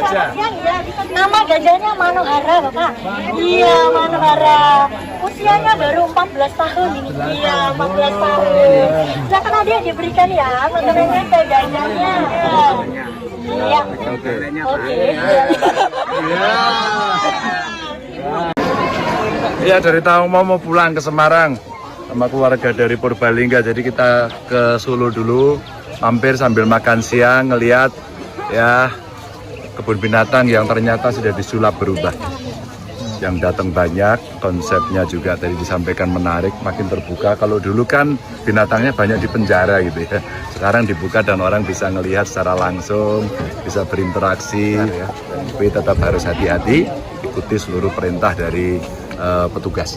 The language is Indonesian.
gajah? Nama gajahnya Manohara, Bapak. Iya, Manohara. Usianya baru 14 tahun ini. Iya, 14 tahun. Silakan hadiah diberikan ya, makanannya ke gajahnya. Iya. Oke. Oke. Iya, dari Tawang mau pulang ke Semarang sama keluarga dari Purbalingga. Jadi kita ke Solo dulu, mampir sambil makan siang, ngelihat ya kebun binatang yang ternyata sudah disulap berubah. Yang datang banyak, konsepnya juga tadi disampaikan menarik, makin terbuka. Kalau dulu kan binatangnya banyak di penjara gitu ya. Sekarang dibuka dan orang bisa ngelihat secara langsung, bisa berinteraksi ya. Tapi tetap harus hati-hati, ikuti seluruh perintah dari petugas.